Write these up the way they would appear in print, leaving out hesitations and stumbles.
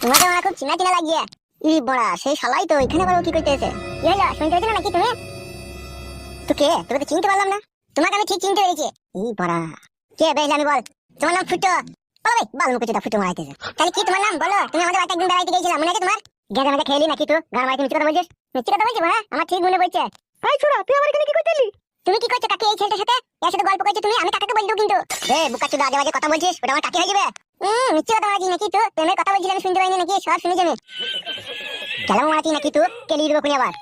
তোমাকে আমার খুব চিনা চিনা লাগিয়ে। ই বড়া, সেই শালাই তো এখানে আবার ও কি করতেছে? কি হলো, শুনতে পেয়েছো নাকি তুমি? তো কে? তোকে তো চিনতে পারলাম না। তোমাকে আমি ঠিক চিনতে পেরেছি। ই বড়া, কে বেশ আমি বল। তোমার নাম ফুটো। বলো ভাই, বাল মুখে যেটা ফুটো মারাইতেছে। তাহলে কি তোমার নাম বলো? তুমি আমাদের বাড়িতে একদিন বেড়াইতে গিয়েছিলাম, মনে আছে তোমার? গেঁদা মেজা খেলি নাকি তুই? গান মারাইতে মিথ্যে কথা বলছিস? মিথ্যে কথা বলছিস বড়া? আমার ঠিক মনে পড়ছে। এই ছোড়া, তুই আমার এখানে কি করতেলি? তুমি কি করছো কাকি এই ছেলেটার সাথে? এর সাথে গল্প করছো তুমি? আমি কাকাকে বলবো কিন্তু। এ বুকাচুদা, আজে বাজে কথা বলছিস, ওটা আমার কাকি হয়ে যাবে। মিথ্যে কথা মারাইছিস নাকি তুই? প্রেমের কথা বলছিস আমি শুনতে পাইনি নাকি? সব শুনেছি আমি। কেলাম মারাচ্ছিস নাকি তুই? কেলি দেবো কোনি আবার?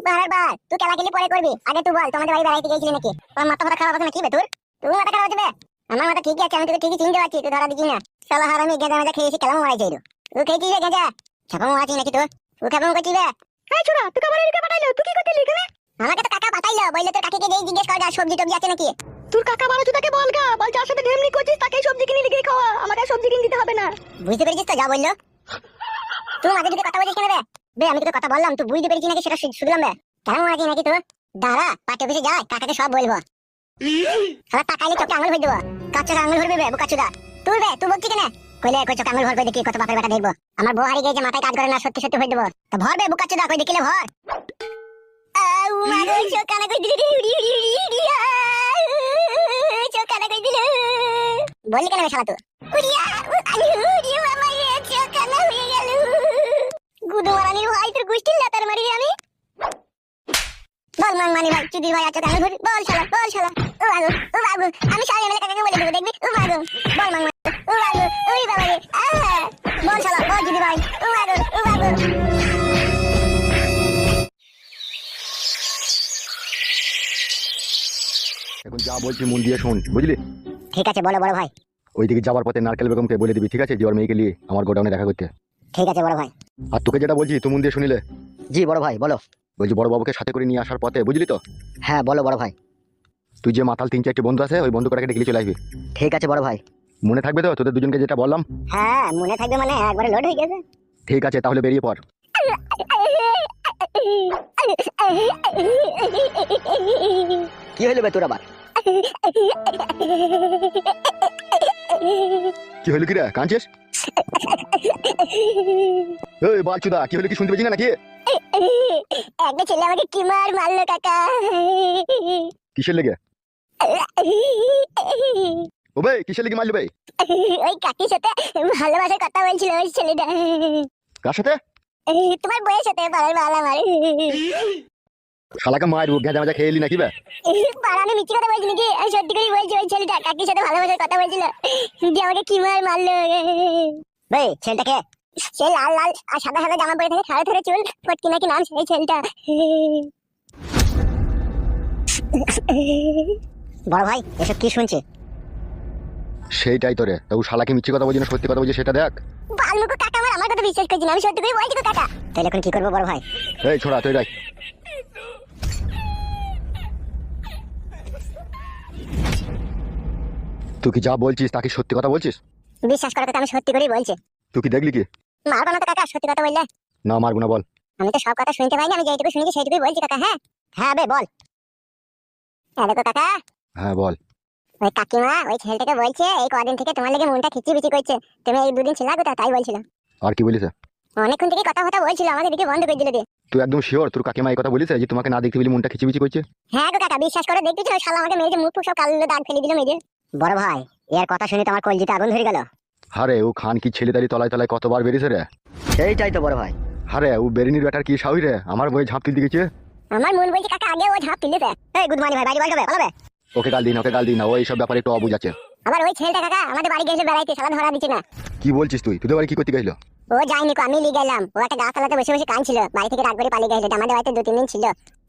বারবার বার তুই কেলা কেলি পরে করবি, আগে তুই বল তোমাদের বাড়ি বেড়াইতে গিয়েছিলি নাকি? তোমার মাথা খারাপ আছে নাকি বে তোর? তুই মাথা খারাপ আছে বে? আমার মাথা ঠিকই আছে, আমি তোকে ঠিকই চিনতে পারছি, তুই ধরা দিচ্ছিস না। শালা হারামি গেঁজা মেজা খেয়েছি, কেলাম মারাইছিস তুই খেয়েছিস রে গেঁজা? ছাপা মারাচ্ছিস নাকি তুই? তুই কেমন করছিস বে? এই ছোড়া, তুই কাবার এদিকে পাঠাইলো? তুই কি করছিলি এখানে? আমাকে তো কাকা পাঠাইলো, বললো তোর কাকিকে যেই জিজ্ঞেস কর যা সবজি টবজি আছে নাকি। তোর কাকা বাড়াচ্ছ তাকে বল গা, বল যার সাথে ঢেমনি করছিস তাকেই সবজি কিনে লিখে খাওয়া, আমাকে আর সবজি কিনে দিতে হবে না। বুঝতে পেরেছিস তো যা বললো? তুই মাঝে ঢুকে কথা বলছিস কেন বে? বে আমি তোকে কথা বললাম, তুই বুঝতে পেরেছিস নাকি সেটা শুনলাম বে? কেমন মারাচ্ছিস নাকি তুই? দাঁড়া, পার্টি অফিসে যাই, কাকাকে সব বলবো। শালা টাকাইলে চোখে আঙুল ভরে দেবো। কাচ্চা আঙুল ভরবি বে বুকাচুদা? তুই বে তুই বলছিস কেন? কইলে কই চোখে আঙুল ভরবে দেখি কত বাপের বেটা দেখবো। আমার বউ হারিয়ে গেছে, মাথায় কাজ করে না, সত্যি সত্যি ভরে দেবো। তো ভরবে বুকাচুদা, কই দেখিলে ভর। আউ মাগো চোখ কানা কই দিলি উড়ি উড়ি উড়ি উড়ি চোখ কানা কই দিলি। বললি কেন বে শালা তুই? উড়িয়া উড়ি মামা রে চোখ কানা হয়ে গেল। গুদু মারানির ভাই তোর গুষ্টির লাতার মারি রে আমি। বল মানি ভাই, চুদির ভাই আছে তাহলে বল শালা, বল শালা। ও বাবু, ও বাবু, আমি সবাই এমএলএ কাকাকে বলে দেবো দেখবি। ও বাবু, বল মাং, ও বাবু, ওই বাবা রে, বল শালা, বল চুদির ভাই, ও বাবু, ও বাবু। এখন যা বলছি মন দিয়ে শোন, বুঝলি? ঠিক আছে বলো বড় ভাই। ওইদিকে যাওয়ার পথে নারকেল বেগমকে বলে দিবি, ঠিক আছে, যে ওর মেয়েকে নিয়ে আমার গোডাউনে দেখা করতে। ঠিক আছে বড় ভাই। আর তোকে যেটা বলছি তুই মন দিয়ে শুনিলে। জি বড় ভাই বলো। বলছি বড় বাবুকে সাথে করে নিয়ে আসার পথে, বুঝলি তো, হ্যাঁ বলো বড় ভাই। তুই যে মাতাল 3-4টি বন্ধু আছে ওই বন্ধু কটাকে ডেকে চলে আসবি। ঠিক আছে বড় ভাই। মনে থাকবে তো তোদের দুজনকে যেটা বললাম? হ্যাঁ মনে থাকবে, মানে একবারে লোড হয়ে গেছে। ঠিক আছে তাহলে বেরিয়ে পড়। কি হইলো বে তোর আবার? কি হলো কি রে, কাঁদছিস? এই বালচুদা, কি হলো কি শুনতে পেয়েছি না নাকি? একটা ছেলে আমাকে কি মারলো কাকা। কিসের লেগে? ও ভাই কিসের লেগে মারলো ভাই? ওই কাকির সাথে ভালোবাসার কথা বলছিল ওই ছেলেটা। কার সাথে? তোমার বউয়ের সাথে, পাড়ার বাল আমার। শালাকে মারবো, গেঁজা মাজা খেয়ে এলি নাকি বে? পাড়া আমি মিথ্যে কথা বলছি নাকি? আমি সত্যি করে বলছি, ওই ছেলেটা কাকির সাথে ভালোবাসার কথা বলছিল, যে আমাকে কি মারলো। ভাই ছেলেটাকে, সে লাল লাল আর সাদা সাদা জামা পরে থাকে, খাড়া ধরে চুল, ফটকি নাকি নাম সেই ছেলেটা। বড় ভাই এসব কি শুনছে? সেইটাই তোরে, তা ও শালাকে মিথ্যে কথা বলছি না সত্যি কথা বলছি সেটা দেখ। বালমুখো কাকা আমার কথা বিশ্বাস করছি না, আমি সত্যি করে বলছি তো কাকা। তাহলে এখন কি করবো বড় ভাই? এই ছোড়া তুই রাখ। তুই কি যা বলছিস তা কি সত্যি কথা বলছিস? বিশ্বাস করো কাকা, আমি সত্যি করেই বলছি। তুই কি দেখলি কি? মারবো না তো কাকা, সত্যি কথা বললে। না মারবো না, বল। আমি তো সব কথা শুনতে পাইনি, আমি যেটুকু শুনেছি সেইটুকুই বলছি কাকা। হ্যাঁ হ্যাঁ বে বল। হ্যাঁ দেখো কাকা, হ্যাঁ বল। ওই কাকিমা ওই ছেলেটাকে বলছে এই কদিন থেকে তোমার লেগে মনটা খিচিবিচি করছে, তুমি এই দুদিন ছিল কোথায় তাই বলছিল। আর কি বলিস? অনেকক্ষণ থেকে কথা কথা বলছিল, আমাকে দিকে বন্ধ করে দিল দিয়ে। তুই একদম শিওর তোর কাকিমা এই কথা বলিস যে তোমাকে না দেখতে পেলে মনটা খিচিবিচি করছে? হ্যাঁ গো কাকা, বিশ্বাস করে দেখতেছি ওই শালা আমাকে মেরেছে, মুখ ফুক সব কালো দাগ ফেলে দিল মেরে। বড় ভাই এর কথা শুনে তো আমার কলজিতে আগুন ধরে গেল। হারে ও খান কি ছেলে তারি তলায় তলায় কতবার বেরিয়েছে রে। সেইটাই তো বড় ভাই। হারে ও বেরিনির ব্যাটার কি সাহস রে, আমার বই ঝাঁপ তুলতে গেছে। আমার মন বলছে কাকা আগে ও ঝাঁপ তুলেছে। এই গুড মর্নিং ভাই, বাড়ি বলবে পালাবে। ওকে গাল দিন, ওকে গাল দিন না, ওই সব ব্যাপারে একটু অবুঝ আছে। আবার ওই ছেলেটা কাকা আমাদের বাড়ি গেছিল বেড়াইতে, শালা ধরা দিচ্ছে না। কি বলছিস তুই? তোদের বাড়ি কি করতে গেছিল? ও যায়নি কো, আমি নিয়ে গেলাম। ও একটা গাছতলাতে বসে বসে কাঁদছিল, বাড়ি থেকে রাগ করে পালিয়ে গেছিল। আমাদের বাড়িতে 2-3 দিন ছিল,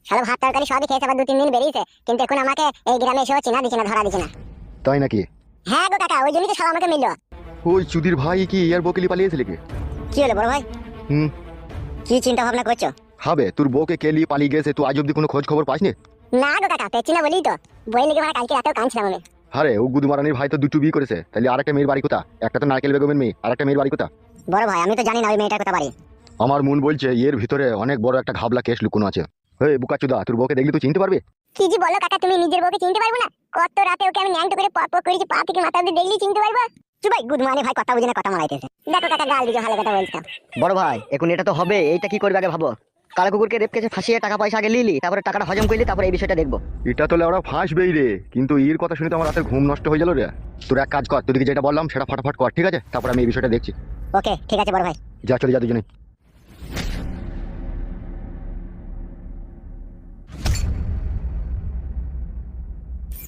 শালা ভাত তরকারি সবই খেয়েছে, আবার 2-3 দিন বেরিয়েছে। কিন্তু এখন আমাকে এই গ্রামে এসেও চিনা দিচ্ছে না, ধরা দিচ্ছে না। তাই নাকি? হ্যাঁ গো কাকা, ওই জন্যই তো শালা আমাকে মিললো। ওই চুদির ভাই কি ইয়ার বকেলি পালিয়েছিল কি? কি হলো বড় ভাই? হুম। কি চিন্তা ভাবনা করছো? হবে তোর বউকে কে নিয়ে পালিয়ে গেছে, তুই আজ অব্দি কোনো খোঁজ খবর পাসনি? না গো কাকা, পেছি না বলি তো, বই লেগে মানে কালকে রাতেও কাঁদছিলাম আমি। আরে ও গুদমারানির ভাই তো দুটো বিয়ে করেছে, তাহলে আরেকটা মেয়ের বাড়ি কোথা? একটা তো নারকেল বেগমের মেয়ে, আরেকটা মেয়ের বাড়ি কোথা? বড় ভাই আমি তো জানি না ওই মেয়েটার কথা বাড়ি। আমার মন বলছে এর ভিতরে অনেক বড় একটা ঘাবলা কেস লুকোনো আছে। এই বুকাচুদা, তোর বউকে দেখলি তুই চিনতে পারবি? কি জি বলো কাকা, তুমি নিজের বউকে চিনতে পারবে না? কত রাতে ওকে আমি ন্যাংটো করে পপ করেছি, পা থেকে মাথা অব্দি দেখলেই চিনতে পারবো। চুপ ভাই, গুড মর্নিং ভাই, কথা বুঝে না কথা মারাইতেছে। দেখো কাকা, গাল দিকে ভালো কথা বলছো। বড় ভাই এখন এটা তো হবে, এইটা কি করবে আগে ভাবো। কালা কুকুরকে রেপ কেসে ফাঁসিয়ে টাকা পয়সা আগে লিলি, তারপরে টাকাটা হজম করলি, তারপরে এই বিষয়টা দেখবো। এটা তো ওরা ফাঁসবেই রে, কিন্তু এর কথা শুনে তো আমার রাতের ঘুম নষ্ট হয়ে গেল রে। তোর এক কাজ কর, তোদেরকে যেটা বললাম সেটা ফটাফট কর, ঠিক আছে? তারপর আমি এই বিষয়টা দেখছি। ওকে ঠিক আছে বড় ভাই। যা, চলে যা দুজনে।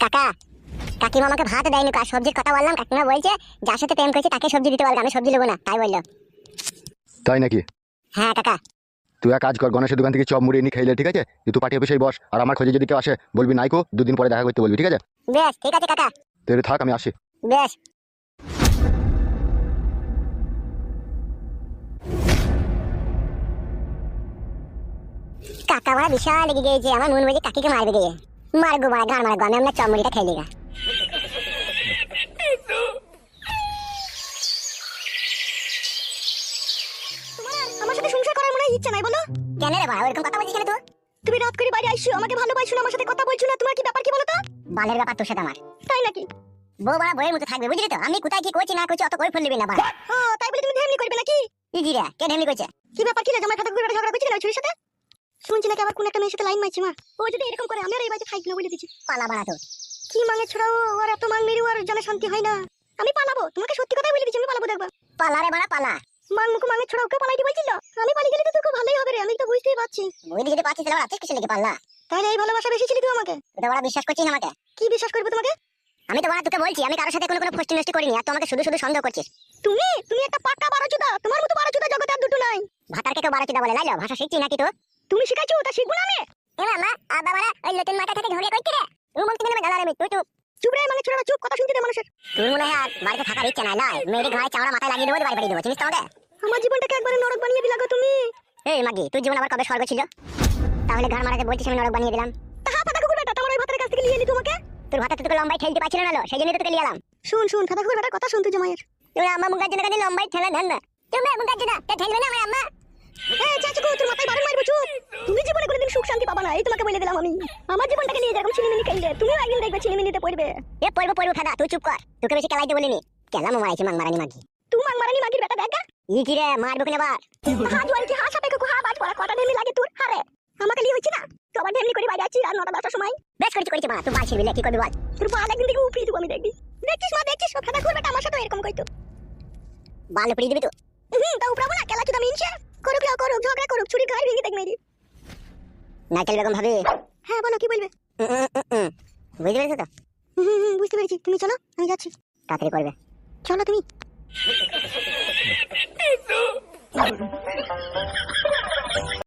কাকা, কাকিমা আমাকে ভাত দেয়নি, কার সবজির কথা বললাম, কাকিমা বলছে যার সাথে প্রেম করেছে তাকে সবজি দিতে পারবে, আমি সবজি নেবো না, তাই বললো। তাই নাকি? হ্যাঁ কাকা। তুই এক কাজ কর, গণেশের দোকান থেকে চপ মুড়ি এনে খাইলে, ঠিক আছে? তুই পার্টি অফিসেই বস, আর আমার খোঁজে যদি কেউ আসে বলবি নাইকো, দুদিন পরে দেখা করতে বলবি, ঠিক আছে? বেশ ঠিক আছে কাকা। তুই থাক, আমি আসি। বেশ। কাকা বড় বিশাল লেগে গিয়েছে, আমার মন বলছে কাকিকে মারবে গিয়ে। মারগো মারা, ঘাড় মারগো, আমি আমরা চমড়িটা খাইলি গা। আমার সাথে সংসার করার মনে হয় ইচ্ছা নাই, বলো? কেন রে বাড়া, ওরকম কথা বলছিস কেন তুই? তুমি রাত করে বাড়ি আইছো, আমাকে ভালোবাসো না, আমার সাথে কথা বলছো না, তোমার কি ব্যাপার কি বলো তো? বালের ব্যাপার তোর সাথে আমার। তাই নাকি? বউ বাড়া বইয়ের মতো থাকবে, বুঝলি তো? আমি কোথায় কি করছি না করছি অত করে ফেলবি না বাড়া। ও তাই বলে তুমি ঢেমনি করবে নাকি? ইজি রে, কে ঢেমনি করছে? কি ব্যাপার কি রে, জামাই খাতা করে ঝগড়া করছিস না ছুরির সাথে? শুনছি নাকি আবার কোন একটা মেয়ের সাথে লাইন মারছি মা। ও যদি এরকম করে আমি আর এই বাড়িতে থাকবো না বলে দিচ্ছি। পালা বাড়া তোর। কি মাঙে ছড়াও, আর এত মাং মেরি আর জানা শান্তি হয় না। আমি পালাবো, তোমাকে সত্যি কথাই বলে দিচ্ছি, আমি পালাবো দেখবা। পালা রে বাড়া পালা। মাং মুখ মাঙে ছড়াও কে পালাইতে বলছিল? আমি পালিয়ে গেলে তো তোকে ভালোই হবে রে, আমি তো বুঝতেই পারছি। বুঝলি যদি পাচ্ছিস তাহলে আছিস কিছু লেগে পাল্লা। তাহলে এই ভালোবাসা বেশি ছিলি তুই আমাকে? তুই তো বাড়া বিশ্বাস করছিস না আমাকে। কি বিশ্বাস করবে তোমাকে? আমি তো বাড়া তোকে বলছি আমি কারোর সাথে কোনো ফষ্টি নষ্টি করিনি, আর তুই আমাকে শুধু শুধু সন্দেহ করছিস। তুমি তুমি একটা পাক্কা বারোচোদা, তোমার মতো বারোচোদা জগতে আর দুটো নাই। ভাতারকে কেউ 12 বলে, লাইলো ভাষা শিখছি নাকি তো? তুমি শিখাইছো, তা শিখবো না আমি? এ মামা আবা বাড়া ওই নতুন মাথা থেকে ঝগড়া করতে রে। তুই বলতে গেলে গালার আমি, তুই চুপ। চুপ রে মাঙে ছড়াও, চুপ, কথা শুনতে দে মানুষের। তুই মনে হয় আর বাড়িতে থাকার ইচ্ছা নাই, লাই মেয়ের ঘাড়ে চামড়া মাথায় লাগিয়ে দেবো, বাড়ি বাড়ি দেবো, চিনিস তো আমাকে? আমার জীবনটাকে একবারে নরক বানিয়ে দিলা গো তুমি। এই মাগি, তুই জীবন আবার কবে স্বর্গ ছিল? তাহলে ঘর মারাতে বলছিস আমি নরক বানিয়ে দিলাম। তাহা পাতা কুকুর বেটা, তোমার ওই ভাতের কাছ থেকে নিয়ে এলি তোমাকে। তোর ভাতা তোকে লম্বাই ঠেলতে পারছিল না, সেই জন্য তোকে নিয়ে এলাম। শুন শুন ফাতা কুকুর বেটার কথা শুন তুই জামাইয়ের। তুই আমার মুখার জন্য কাজে লম্বাই ঠেলা দেন না। তুমি মুখার জন্য ঠেলবে না আমার আম্মা। এই চাচু তোর মাথায় বারণ মারবো, চুপ। তুমি জীবনে কোনোদিন সুখ শান্তি পাবা না, এই তোমাকে বলে দিলাম আমি। আমার জীবনটাকে নিয়ে যেরকম ছিনিমিনি খেললে, তুমিও একদিন দেখবে ছিনিমিনিতে পড়বে। এ পড়বো পড়বো ফাদা, তুই চুপ কর, তোকে বেশি খেলাইতে বলিনি। কেলাম মারাইছি মাং মারানি মাগি। তুই মাং মারানি মাগির বেটা দেখা। ই কি রে, মারবো কিনা বার? হা জোয়াল কি হাসা পেকে হা বাজ পড়া কটা ঢেমনি লাগে তোর হারে। আমাকে লিয়ে হচ্ছে না, তো আবার ঢেমনি করে বাইরে আছি আর 9টা-10টার সময়। বেশ করেছি মা, তুই বাল ছিড়বি কি করবি বল? তোর বাল একদিন থেকে উপড়ি দেবো আমি, দেখবি। দেখছিস মা, দেখছিস ফাতা কুকুর বেটা আমার সাথে এরকম কইতো। বাল উপড়ি দিবি তো? তা উপড়াবো না, কেলা চুদা মিনছে। করুক রে করুক, ঝগড়া করুক, ছুরি ঘাড় ভেঙে দেখ মেরি। নাইকেল বেগম ভাবি। হ্যাঁ বলো, কি বলবে? বুঝতে পেরেছো তো? বুঝতে পেরেছি, তুমি চলো আমি যাচ্ছি। তাড়াতাড়ি করবে। চলো তুমি।